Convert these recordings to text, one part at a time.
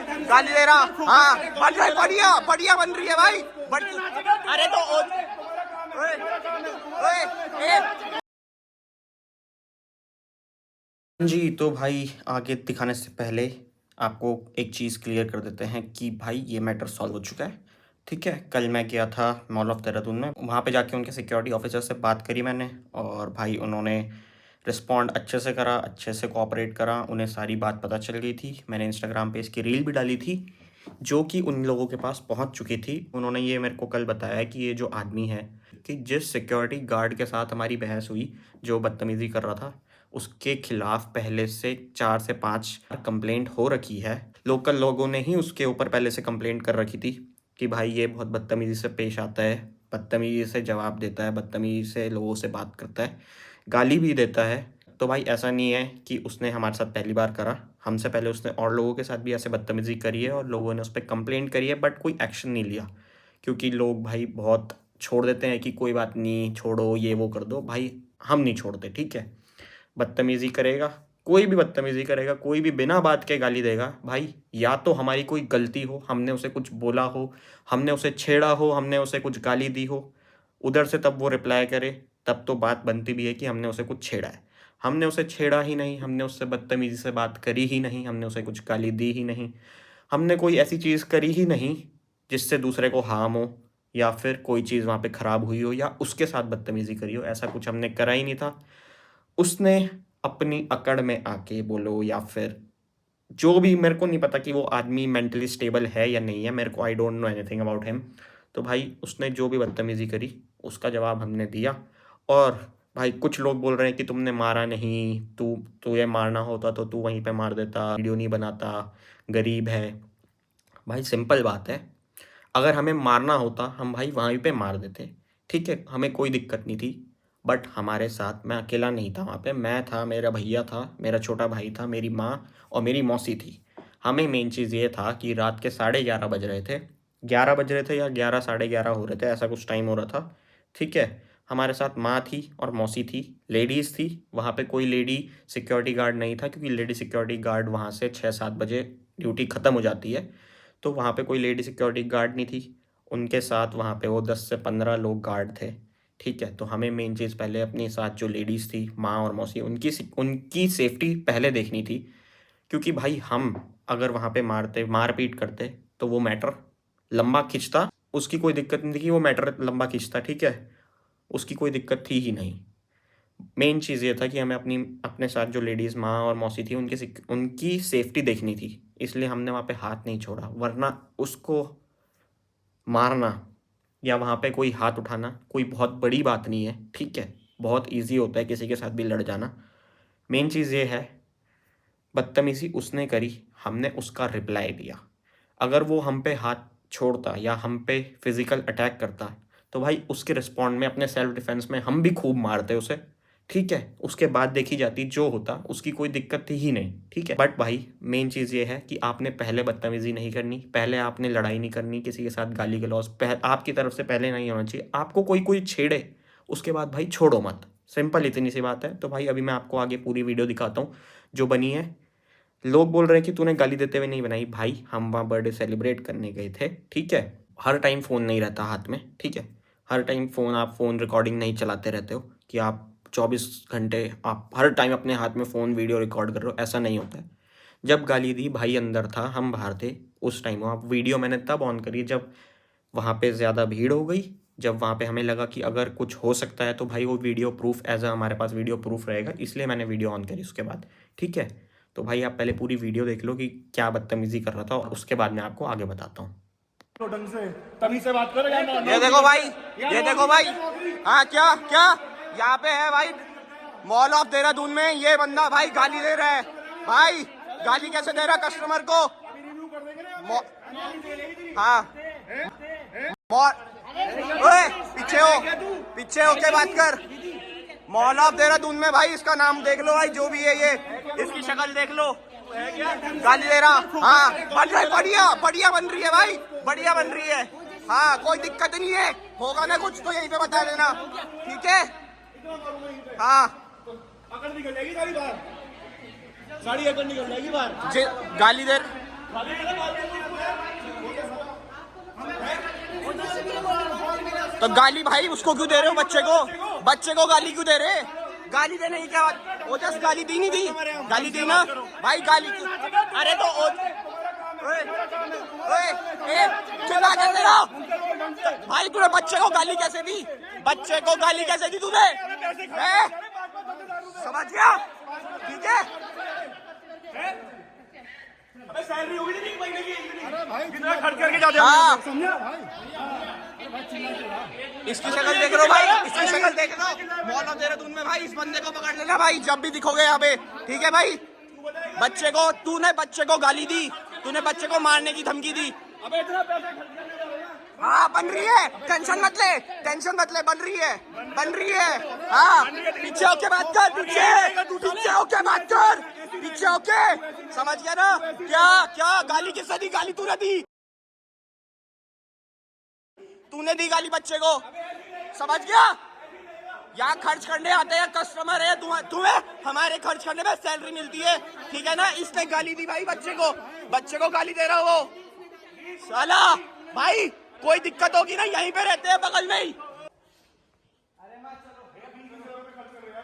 गाली दे रहा। हाँ बन रहा है, बढ़िया बढ़िया बन रही है भाई। अरे तो ओए, ओए, जी तो भाई आगे दिखाने से पहले आपको एक चीज़ क्लियर कर देते हैं कि भाई ये मैटर सॉल्व हो चुका है। ठीक है, कल मैं गया था मॉल ऑफ देहरादून में, वहाँ पे जाके उनके सिक्योरिटी ऑफिसर से बात करी मैंने, और भाई उन्होंने रिस्पॉन्ड अच्छे से करा, अच्छे से कोऑपरेट करा। उन्हें सारी बात पता चल गई थी। मैंने इंस्टाग्राम पे इसकी रील भी डाली थी जो कि उन लोगों के पास पहुंच चुकी थी। उन्होंने ये मेरे को कल बताया कि ये जो आदमी है, कि जिस सिक्योरिटी गार्ड के साथ हमारी बहस हुई, जो बदतमीज़ी कर रहा था, उसके खिलाफ पहले से 4 से 5 कंप्लेंट हो रखी है। लोकल लोगों ने ही उसके ऊपर पहले से कंप्लेंट कर रखी थी कि भाई ये बहुत बदतमीज़ी से पेश आता है, बदतमीज़ी से जवाब देता है, बदतमीज़ी से लोगों से बात करता है, गाली भी देता है। तो भाई ऐसा नहीं है कि उसने हमारे साथ पहली बार करा, हमसे पहले उसने और लोगों के साथ भी ऐसे बदतमीज़ी करी है और लोगों ने उस पर कंप्लेंट करी है, बट कोई एक्शन नहीं लिया। क्योंकि लोग भाई बहुत छोड़ देते हैं कि कोई बात नहीं, छोड़ो, ये वो कर दो। भाई हम नहीं छोड़ते, ठीक है। बदतमीज़ी करेगा, कोई भी बदतमीज़ी करेगा, कोई भी बिना बात के गाली देगा, भाई या तो हमारी कोई गलती हो, हमने उसे कुछ बोला हो, हमने उसे छेड़ा हो, हमने उसे कुछ गाली दी हो, उधर से तब वो रिप्लाई करे, तब तो बात बनती भी है कि हमने उसे कुछ छेड़ा है। हमने उसे छेड़ा ही नहीं, हमने उससे बदतमीज़ी से बात करी ही नहीं, हमने उसे कुछ गाली दी ही नहीं, हमने कोई ऐसी चीज़ करी ही नहीं जिससे दूसरे को हार्म हो, या फिर कोई चीज़ वहाँ पे ख़राब हुई हो, या उसके साथ बदतमीज़ी करी हो। ऐसा कुछ हमने करा ही नहीं था। उसने अपनी अकड़ में आके बोलो, या फिर जो भी, मेरे को नहीं पता कि वो आदमी मेंटली स्टेबल है या नहीं है, मेरे को I don't know anything about him. तो भाई उसने जो भी बदतमीज़ी करी उसका जवाब हमने दिया। और भाई कुछ लोग बोल रहे हैं कि तुमने मारा नहीं, तुझे मारना होता तो तू वहीं पे मार देता, वीडियो नहीं बनाता, गरीब है। भाई सिंपल बात है, अगर हमें मारना होता हम भाई वहीं पे मार देते, ठीक है, हमें कोई दिक्कत नहीं थी। बट हमारे साथ, मैं अकेला नहीं था वहाँ पे, मैं था, मेरा भैया था, मेरा छोटा भाई था, मेरी माँ और मेरी मौसी थी। हमें मेन चीज़ ये था कि रात के 11:30 बज रहे थे, 11 बज रहे थे या 11, 11:30 हो रहे थे, ऐसा कुछ टाइम हो रहा था। ठीक है, हमारे साथ माँ थी और मौसी थी, लेडीज़ थी वहाँ पे। कोई लेडी सिक्योरिटी गार्ड नहीं था, क्योंकि लेडी सिक्योरिटी गार्ड वहाँ से 6-7 बजे ड्यूटी ख़त्म हो जाती है, तो वहाँ पे कोई लेडी सिक्योरिटी गार्ड नहीं थी। उनके साथ वहाँ पे वो 10 से 15 लोग गार्ड थे। ठीक है, तो हमें मेन चीज़ पहले अपने साथ जो लेडीज़ थी, माँ और मौसी, उनकी सेफ्टी पहले देखनी थी। क्योंकि भाई हम अगर वहाँ पे मार पीट करते तो वो मैटर लंबा खिंचता। उसकी कोई दिक्कत नहीं थी कि वो मैटर लंबा खिंचता, ठीक है, उसकी कोई दिक्कत थी ही नहीं। मेन चीज़ ये था कि हमें अपने साथ जो लेडीज़ माँ और मौसी थी उनकी सेफ्टी देखनी थी, इसलिए हमने वहाँ पे हाथ नहीं छोड़ा। वरना उसको मारना या वहाँ पे कोई हाथ उठाना कोई बहुत बड़ी बात नहीं है, ठीक है, बहुत इजी होता है किसी के साथ भी लड़ जाना। मेन चीज़ ये है, बदतमीज़ी उसने करी, हमने उसका रिप्लाई दिया। अगर वो हम पे हाथ छोड़ता या हम पे फिज़िकल अटैक करता, तो भाई उसके रिस्पॉन्ड में, अपने सेल्फ डिफेंस में हम भी खूब मारते उसे, ठीक है, उसके बाद देखी जाती जो होता, उसकी कोई दिक्कत थी ही नहीं, ठीक है। बट भाई मेन चीज़ ये है कि आपने पहले बदतमीज़ी नहीं करनी, पहले आपने लड़ाई नहीं करनी किसी के साथ, गाली गलौज आपकी तरफ से पहले नहीं होना चाहिए। आपको कोई कोई छेड़े, उसके बाद भाई छोड़ो मत, सिंपल इतनी सी बात है। तो भाई अभी मैं आपको आगे पूरी वीडियो दिखाता हूँ जो बनी है। लोग बोल रहे हैं कि तूने गाली देते हुए नहीं बनाई। भाई हम वहाँ बर्थडे सेलिब्रेट करने गए थे, ठीक है, हर टाइम फ़ोन नहीं रहता हाथ में, ठीक है, हर टाइम आप फ़ोन रिकॉर्डिंग नहीं चलाते रहते हो कि आप 24 घंटे आप हर टाइम अपने हाथ में फ़ोन वीडियो रिकॉर्ड कर रहे हो, ऐसा नहीं होता है। जब गाली दी, भाई अंदर था, हम बाहर थे, उस टाइम आप वीडियो मैंने तब ऑन करी जब वहाँ पे ज़्यादा भीड़ हो गई, जब वहाँ पे हमें लगा कि अगर कुछ हो सकता है तो भाई वो वीडियो प्रूफ, एज अ हमारे पास वीडियो प्रूफ रहेगा, इसलिए मैंने वीडियो ऑन करी उसके बाद, ठीक है। तो भाई आप पहले पूरी वीडियो देख लो कि क्या बदतमीज़ी कर रहा था, और उसके बाद मैं आपको आगे बताता हूँ। ढंग से तभी से बात करो यार। ये देखो भाई, ये देखो भाई, हाँ क्या क्या यहाँ पे है भाई, मॉल ऑफ देहरादून में ये बंदा भाई गाली दे रहा है। भाई गाली कैसे दे रहा कस्टमर को? हाँ ओए, पीछे होके बात कर। मॉल ऑफ देहरादून में भाई इसका नाम देख लो भाई, जो भी है ये, इसकी शक्ल देख लो, गाली दे रहा। हाँ बन रहा है, बढ़िया बढ़िया बन रही है भाई, बढ़िया बन रही है। हाँ कोई दिक्कत नहीं है, होगा ना कुछ तो यहीं पे बता देना, ठीक है। हाँ अकड़ निकल जाएगी सारी बार, सारी अकड़ निकल जाएगी बार। गाली दे, तो गाली भाई उसको क्यों दे रहे हो? बच्चे को गाली क्यों दे रहे? गाली देने की क्या बात? ओजस गाली दी नहीं दी? गाली दी ना भाई, गाली क्यों? अरे तो ओए, ओए, ए, चला कैसे रहा भाई? तूने बच्चे को गाली कैसे दी? बच्चे को गाली कैसे दी तूने? समझ गया? ठीक है। सैलरी होगी नहीं महीने की, कितना खर्च करके जाते हाँ। हो, समझा भाई? इसकी शक्ल देख लो भाई, इसकी शक्ल देख लो। मॉल ऑफ देहरादून में भाई इस बंदे को पकड़ लेना भाई, जब भी दिखोगे यहाँ पे, ठीक है भाई? तूने बच्चे को गाली दी, तूने बच्चे को मारने की धमकी दी। अबे इतना पैसा खर्च करके जा रहे हैं। हाँ बन रही है, टेंशन मत ले, बन रही है। हाँ पीछे होके बात कर, पीछे होके बात कर, पीछे होके, समझ गया ना? क्या गाली किसने दी? गाली तूने दी गाली बच्चे को, समझ गया? यहाँ खर्च करने आते हैं कस्टमर है, तुम्हें हमारे खर्च करने में सैलरी मिलती है, ठीक है ना? इसने गाली दी भाई बच्चे को गाली दे रहा वो साला। भाई कोई दिक्कत होगी ना, यहीं पे रहते हैं बगल में ही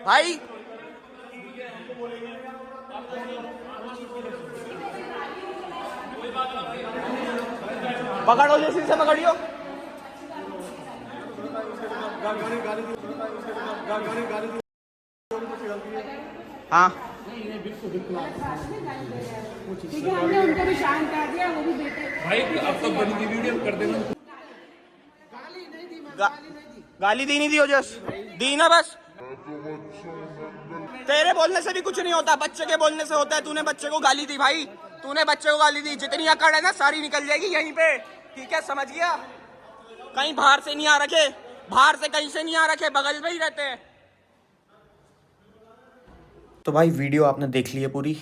भाई। पकड़ो, जैसे से पकड़ियो। हाँ ठीक है, हमने उनको भी शांत कर दिया, वो भी बेटे भाई अब तो बड़ी की वीडियो कर देना। गाली दी नहीं दी ओजस? दी ना बस। तेरे बोलने से भी कुछ नहीं होता, बच्चे के बोलने से होता है। तूने बच्चे को गाली दी भाई, तूने बच्चे को गाली दी। जितनी अकड़ है ना सारी निकल जाएगी यहीं पे, ठीक है? समझ गया? कहीं बाहर से नहीं आ रखे, बाहर से कहीं से नहीं आ रखे, बगल में ही रहते हैं। तो भाई वीडियो आपने देख ली है पूरी।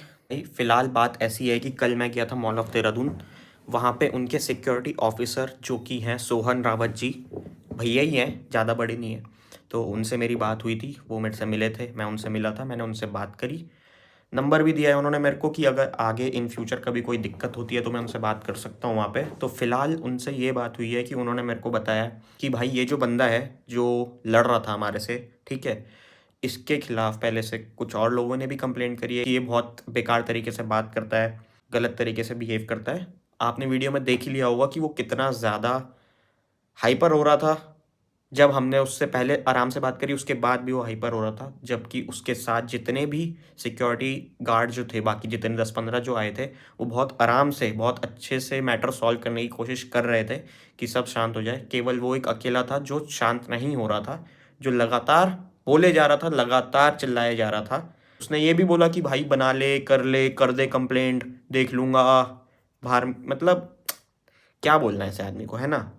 फिलहाल बात ऐसी है कि कल मैं गया था मॉल ऑफ देहरादून, वहाँ पे उनके सिक्योरिटी ऑफिसर जो कि हैं सोहन रावत जी, भैया ही हैं, ज़्यादा बड़े नहीं हैं। तो उनसे मेरी बात हुई थी, वो मेरे से मिले थे, मैं उनसे मिला था, मैंने उनसे बात करी, नंबर भी दिया है उन्होंने मेरे को कि अगर आगे इन फ्यूचर कभी कोई दिक्कत होती है तो मैं उनसे बात कर सकता हूँ वहाँ पे। तो फ़िलहाल उनसे ये बात हुई है कि उन्होंने मेरे को बताया कि भाई ये जो बंदा है जो लड़ रहा था हमारे से, ठीक है, इसके खिलाफ़ पहले से कुछ और लोगों ने भी कंप्लेंट करी है कि ये बहुत बेकार तरीके से बात करता है, गलत तरीके से बिहेव करता है। आपने वीडियो में देख ही लिया होगा कि वो कितना ज़्यादा हाइपर हो रहा था। जब हमने उससे पहले आराम से बात करी उसके बाद भी वो हाइपर हो रहा था, जबकि उसके साथ जितने भी सिक्योरिटी गार्ड जो थे, बाकी जितने 10-15 जो आए थे, वो बहुत आराम से, बहुत अच्छे से मैटर सॉल्व करने की कोशिश कर रहे थे कि सब शांत हो जाए। केवल वो एक अकेला था जो शांत नहीं हो रहा था, जो लगातार बोले जा रहा था, लगातार चिल्लाया जा रहा था। उसने ये भी बोला कि भाई बना ले, कर दे कंप्लेंट, देख लूँगा बाहर। मतलब क्या बोलना है ऐसे आदमी को, है ना?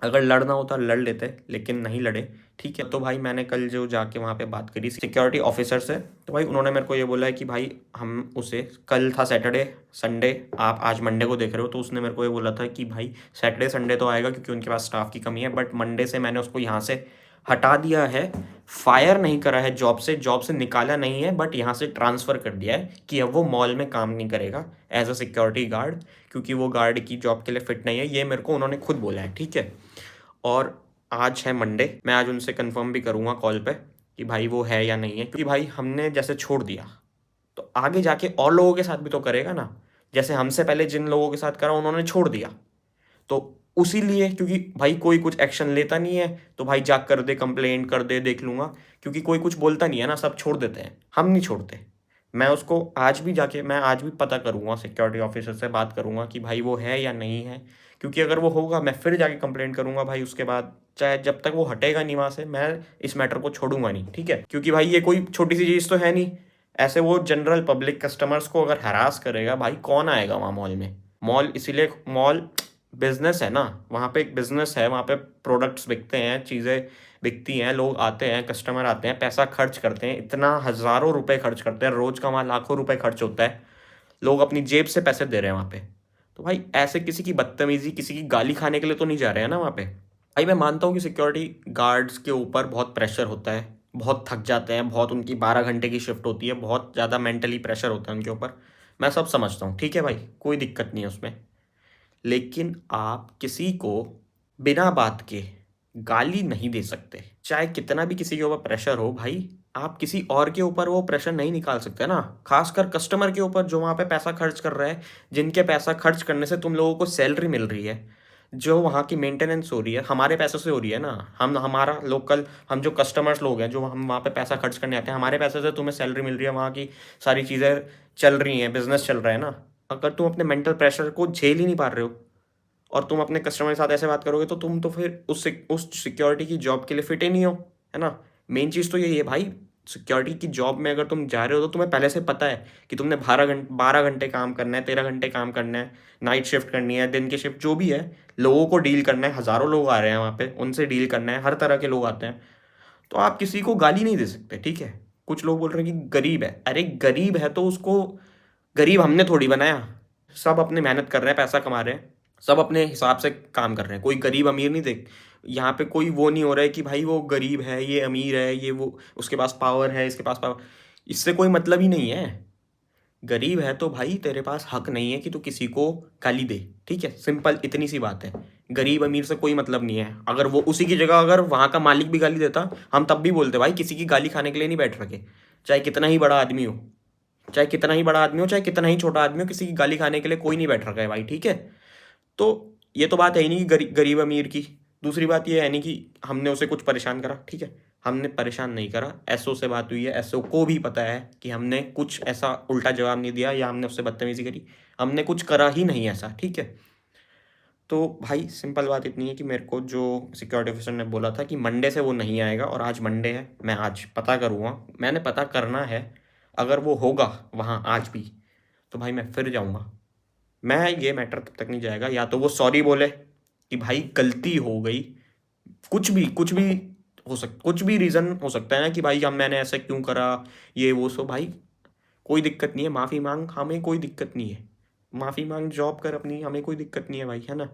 अगर लड़ना होता लड़ लेते, लेकिन नहीं लड़े, ठीक है? तो भाई मैंने कल जो जाके वहाँ पे बात करी सिक्योरिटी ऑफिसर से, तो भाई उन्होंने मेरे को ये बोला है कि भाई हम उसे, कल था सैटरडे संडे, आप आज मंडे को देख रहे हो, तो उसने मेरे को ये बोला था कि भाई सैटरडे संडे तो आएगा क्योंकि उनके पास स्टाफ की कमी है, बट मंडे से मैंने उसको यहाँ से हटा दिया है, फायर नहीं करा है जॉब से निकाला नहीं है, बट यहाँ से ट्रांसफ़र कर दिया है कि अब वो मॉल में काम नहीं करेगा एज अ सिक्योरिटी गार्ड, क्योंकि वो गार्ड की जॉब के लिए फिट नहीं है। ये मेरे को उन्होंने खुद बोला है, ठीक है? और आज है मंडे, मैं आज उनसे कंफर्म भी करूँगा कॉल पे कि भाई वो है या नहीं है, क्योंकि भाई हमने जैसे छोड़ दिया तो आगे जाके और लोगों के साथ भी तो करेगा ना। जैसे हमसे पहले जिन लोगों के साथ करा उन्होंने छोड़ दिया, तो उसी लिए, क्योंकि भाई कोई कुछ एक्शन लेता नहीं है तो भाई जा कर दे, कंप्लेंट कर दे, देख लूँगा, क्योंकि कोई कुछ बोलता नहीं है ना, सब छोड़ देते हैं, हम नहीं छोड़ते। मैं उसको आज भी पता करूँगा, सिक्योरिटी ऑफिसर से बात करूँगा कि भाई वो है या नहीं है, क्योंकि अगर वो होगा मैं फिर जाके कंप्लेंट करूँगा भाई उसके बाद, चाहे जब तक वो हटेगा नहीं वहाँ से मैं इस मैटर को छोड़ूंगा नहीं, ठीक है? क्योंकि भाई ये कोई छोटी सी चीज़ तो है नहीं, ऐसे वो जनरल पब्लिक कस्टमर्स को अगर हरास करेगा, भाई कौन आएगा वहाँ मॉल में? मॉल इसीलिए, मॉल बिजनेस है ना, वहाँ पे एक बिजनेस है, वहाँ पे प्रोडक्ट्स बिकते हैं, चीज़ें बिकती हैं, लोग आते हैं, कस्टमर आते हैं, पैसा खर्च करते हैं, इतना हज़ारों रुपए खर्च करते हैं, रोज़ का वहाँ लाखों रुपए खर्च होता है, लोग अपनी जेब से पैसे दे रहे हैं वहाँ पे। तो भाई ऐसे किसी की बदतमीजी, किसी की गाली खाने के लिए तो नहीं जा रहे हैं ना वहाँ पे। भाई मैं मानता हूँ कि सिक्योरिटी गार्ड्स के ऊपर बहुत प्रेशर होता है, बहुत थक जाते हैं, बहुत, उनकी 12 घंटे की शिफ्ट होती है, बहुत ज़्यादा मेंटली प्रेशर होता है उनके ऊपर। मैं सब समझता हूँ, ठीक है भाई, कोई दिक्कत नहीं है उसमें। लेकिन आप किसी को बिना बात के गाली नहीं दे सकते। चाहे कितना भी किसी के ऊपर प्रेशर हो भाई, आप किसी और के ऊपर वो प्रेशर नहीं निकाल सकते ना, खासकर कस्टमर के ऊपर जो वहाँ पे पैसा खर्च कर रहा है, जिनके पैसा खर्च करने से तुम लोगों को सैलरी मिल रही है, जो वहाँ की मेंटेनेंस हो रही है हमारे पैसों से हो रही है ना। हम हमारा लोकल हम जो कस्टमर्स लोग हैं, जो हम वहाँ पे पैसा खर्च करने आते हैं, हमारे पैसे से तुम्हें सैलरी मिल रही है, वहाँ की सारी चीज़ें चल रही हैं, बिजनेस चल रहा है ना। अगर तुम अपने मेंटल प्रेशर को झेल ही नहीं पा रहे हो और तुम अपने कस्टमर के साथ ऐसे बात करोगे, तो तुम तो फिर उस सिक्योरिटी की जॉब के लिए फिट ही नहीं हो, है ना। मेन चीज़ तो यही है भाई, सिक्योरिटी की जॉब में अगर तुम जा रहे हो तो तुम्हें पहले से पता है कि तुमने 12 घंटे काम करना है, 13 घंटे काम करना है, नाइट शिफ्ट करनी है, दिन की शिफ्ट, जो भी है, लोगों को डील करना है, हज़ारों लोग आ रहे हैं वहाँ पे, उनसे डील करना है, हर तरह के लोग आते हैं। तो आप किसी को गाली नहीं दे सकते, ठीक है। कुछ लोग बोल रहे हैं कि गरीब है, अरे गरीब है तो उसको गरीब हमने थोड़ी बनाया। सब अपने मेहनत कर रहे हैं, पैसा कमा रहे हैं, सब अपने हिसाब से काम कर रहे हैं, कोई गरीब अमीर नहीं देख। यहाँ पे कोई वो नहीं हो रहा है कि भाई वो गरीब है, ये अमीर है, ये वो, उसके पास पावर है, इसके पास पावर, इससे कोई मतलब ही नहीं है। गरीब है तो भाई तेरे पास हक नहीं है कि तू किसी को गाली दे, ठीक है, सिंपल इतनी सी बात है। गरीब अमीर से कोई मतलब नहीं है। अगर वो उसी की जगह अगर वहाँ का मालिक भी गाली देता, हम तब भी बोलते भाई किसी की गाली खाने के लिए नहीं बैठ रखे, चाहे कितना ही बड़ा आदमी हो, चाहे कितना ही बड़ा आदमी हो, चाहे कितना ही छोटा आदमी हो, किसी की गाली खाने के लिए कोई नहीं बैठ रखा है भाई, ठीक है। तो ये तो बात है ही नहीं कि गरीब अमीर की। दूसरी बात ये है नहीं कि हमने उसे कुछ परेशान करा, ठीक है, हमने परेशान नहीं करा। एसओ से बात हुई है, एसओ को भी पता है कि हमने कुछ ऐसा उल्टा जवाब नहीं दिया या हमने उससे बदतमीजी करी, हमने कुछ करा ही नहीं ऐसा, ठीक है। तो भाई सिंपल बात इतनी है कि मेरे को जो सिक्योरिटी ऑफिसर ने बोला था कि मंडे से वो नहीं आएगा, और आज मंडे है, मैं आज पता करूँगा, मैंने पता करना है। अगर वो होगा वहाँ आज भी, तो भाई मैं फिर जाऊँगा। मैं ये मैटर तब तक नहीं जाएगा, या तो वो सॉरी बोले कि भाई गलती हो गई, कुछ भी कुछ भी रीज़न हो सकता है ना कि भाई हम मैंने ऐसा क्यों करा, ये वो, सो भाई कोई दिक्कत नहीं है, माफ़ी मांग, हमें कोई दिक्कत नहीं है, माफ़ी मांग, जॉब कर अपनी, हमें कोई दिक्कत नहीं है भाई, है ना।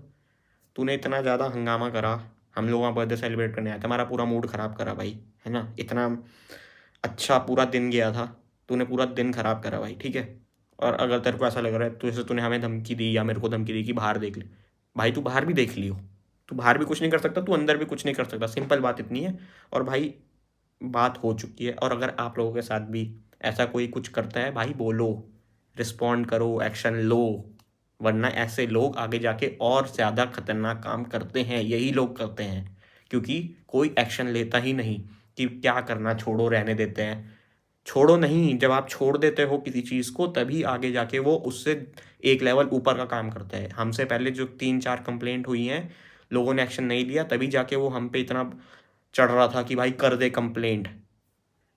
तूने इतना ज़्यादा हंगामा करा, हम लोग वहाँ बर्थडे सेलिब्रेट करने आए थे, हमारा पूरा मूड ख़राब करा भाई, है ना, इतना अच्छा पूरा दिन गया था, तूने पूरा दिन ख़राब करा भाई, ठीक है। और अगर तेरे को ऐसा लग रहा है तो जैसे तूने हमें धमकी दी या मेरे को धमकी दी कि बाहर देख ले, भाई तू बाहर भी देख लियो, तू बाहर भी कुछ नहीं कर सकता, तू अंदर भी कुछ नहीं कर सकता, सिंपल बात इतनी है। और भाई बात हो चुकी है, और अगर आप लोगों के साथ भी ऐसा कोई कुछ करता है भाई, बोलो, रिस्पॉन्ड करो, एक्शन लो, वरना ऐसे लोग आगे जाके और ज़्यादा खतरनाक काम करते हैं, यही लोग करते हैं, क्योंकि कोई एक्शन लेता ही नहीं कि क्या करना, छोड़ो, रहने देते हैं। छोड़ो नहीं, जब आप छोड़ देते हो किसी चीज़ को, तभी आगे जाके वो उससे एक लेवल ऊपर का काम करता है। हमसे पहले जो 3-4 कंप्लेंट हुई हैं, लोगों ने एक्शन नहीं लिया, तभी जाके वो हम पे इतना चढ़ रहा था कि भाई कर दे कंप्लेंट।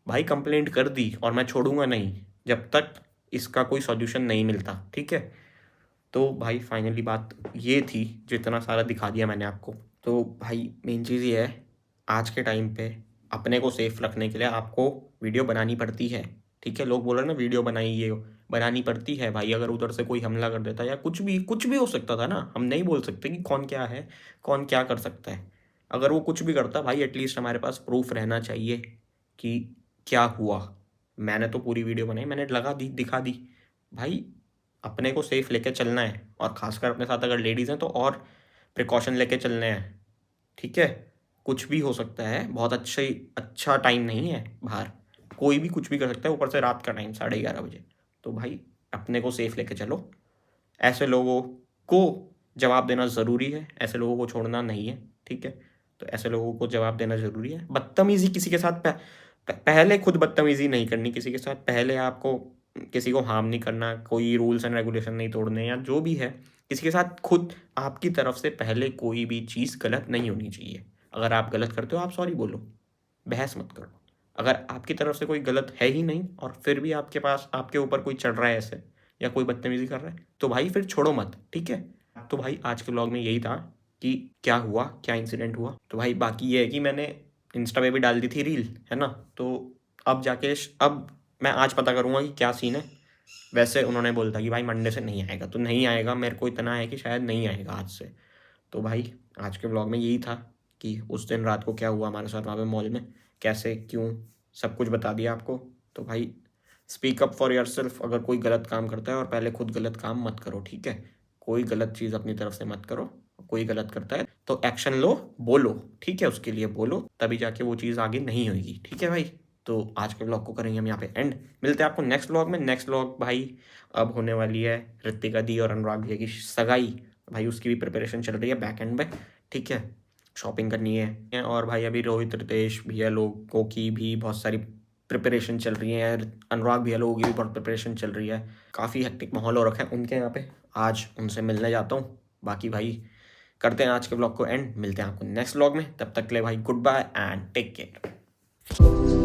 भाई कंप्लेंट कर दी और मैं छोड़ूंगा नहीं जब तक इसका कोई सॉल्यूशन नहीं मिलता, ठीक है। तो भाई फाइनली बात ये थी, जितना सारा दिखा दिया मैंने आपको। तो भाई मेन चीज़ ये है, आज के टाइम पे अपने को सेफ रखने के लिए आपको वीडियो बनानी पड़ती है, ठीक है। लोग बोल रहे हैं ना वीडियो बनाई, ये बनानी पड़ती है भाई। अगर उधर से कोई हमला कर देता या कुछ भी हो सकता था ना, हम नहीं बोल सकते कि कौन क्या है, कौन क्या कर सकता है। अगर वो कुछ भी करता भाई, एटलीस्ट हमारे पास प्रूफ रहना चाहिए कि क्या हुआ। मैंने तो पूरी वीडियो बनाई, मैंने लगा दी, दिखा दी भाई। अपने को सेफ लेके चलना है, और खासकर अपने साथ अगर लेडीज़ हैं तो और प्रिकॉशन लेके चलने हैं, ठीक है। कुछ भी हो सकता है, बहुत अच्छा टाइम नहीं है बाहर, कोई भी कुछ भी कर सकता है, ऊपर से रात का टाइम 11:30 बजे। तो भाई अपने को सेफ लेके चलो। ऐसे लोगों को जवाब देना ज़रूरी है, ऐसे लोगों को छोड़ना नहीं है, ठीक है। तो ऐसे लोगों को जवाब देना ज़रूरी है। बदतमीज़ी किसी के साथ पहले खुद बदतमीज़ी नहीं करनी किसी के साथ, पहले आपको किसी को हार्म नहीं करना, कोई रूल्स एंड रेगुलेशन नहीं तोड़ने, या जो भी है किसी के साथ, खुद आपकी तरफ से पहले कोई भी चीज़ गलत नहीं होनी चाहिए। अगर आप गलत करते हो, आप सॉरी बोलो, बहस मत करो। अगर आपकी तरफ से कोई गलत है ही नहीं और फिर भी आपके पास आपके ऊपर कोई चढ़ रहा है ऐसे, या कोई बदतमीज़ी कर रहा है, तो भाई फिर छोड़ो मत, ठीक है। तो भाई आज के व्लॉग में यही था कि क्या हुआ, क्या इंसिडेंट हुआ। तो भाई बाकी ये है कि मैंने इंस्टा पे भी डाल दी थी रील, है ना। तो अब जाके अब मैं आज पता करूँगा कि क्या सीन है। वैसे उन्होंने बोला था कि भाई मंडे से नहीं आएगा, तो नहीं आएगा, मेरे को इतना है कि शायद नहीं आएगा आज से। तो भाई आज के ब्लॉग में यही था कि उस दिन रात को क्या हुआ हमारे साथ वहाँ पे मॉल में, कैसे, क्यों, सब कुछ बता दिया आपको। तो भाई स्पीक अप फॉर योरसेल्फ अगर कोई गलत काम करता है, और पहले खुद गलत काम मत करो, ठीक है? कोई गलत चीज़ अपनी तरफ से मत करो। कोई गलत करता है तो एक्शन लो, बोलो, ठीक है? उसके लिए बोलो, तभी जाके वो चीज़ आगे नहीं होगी, ठीक है भाई? तो आज के व्लॉग को करेंगे हम यहाँ पे एंड। मिलते हैं आपको नेक्स्ट व्लॉग में। नेक्स्ट व्लॉग भाई अब होने वाली है ऋतिका दी और अनुराग भैया की सगाई। भाई उसकी भी प्रिपरेशन चल रही है बैक एंड में, ठीक है? शॉपिंग करनी है, और भाई अभी रोहित रितेश भैया लोगों की भी बहुत सारी प्रिपरेशन चल रही है, अनुराग भैया लोगों की भी बहुत प्रिपरेशन चल रही है। काफ़ी हेक्टिक माहौल हो रखा है उनके यहाँ पे। आज उनसे मिलने जाता हूँ। बाकी भाई करते हैं आज के व्लॉग को एंड। मिलते हैं आपको नेक्स्ट व्लॉग में। तब तक के लिए भाई goodbye and take care.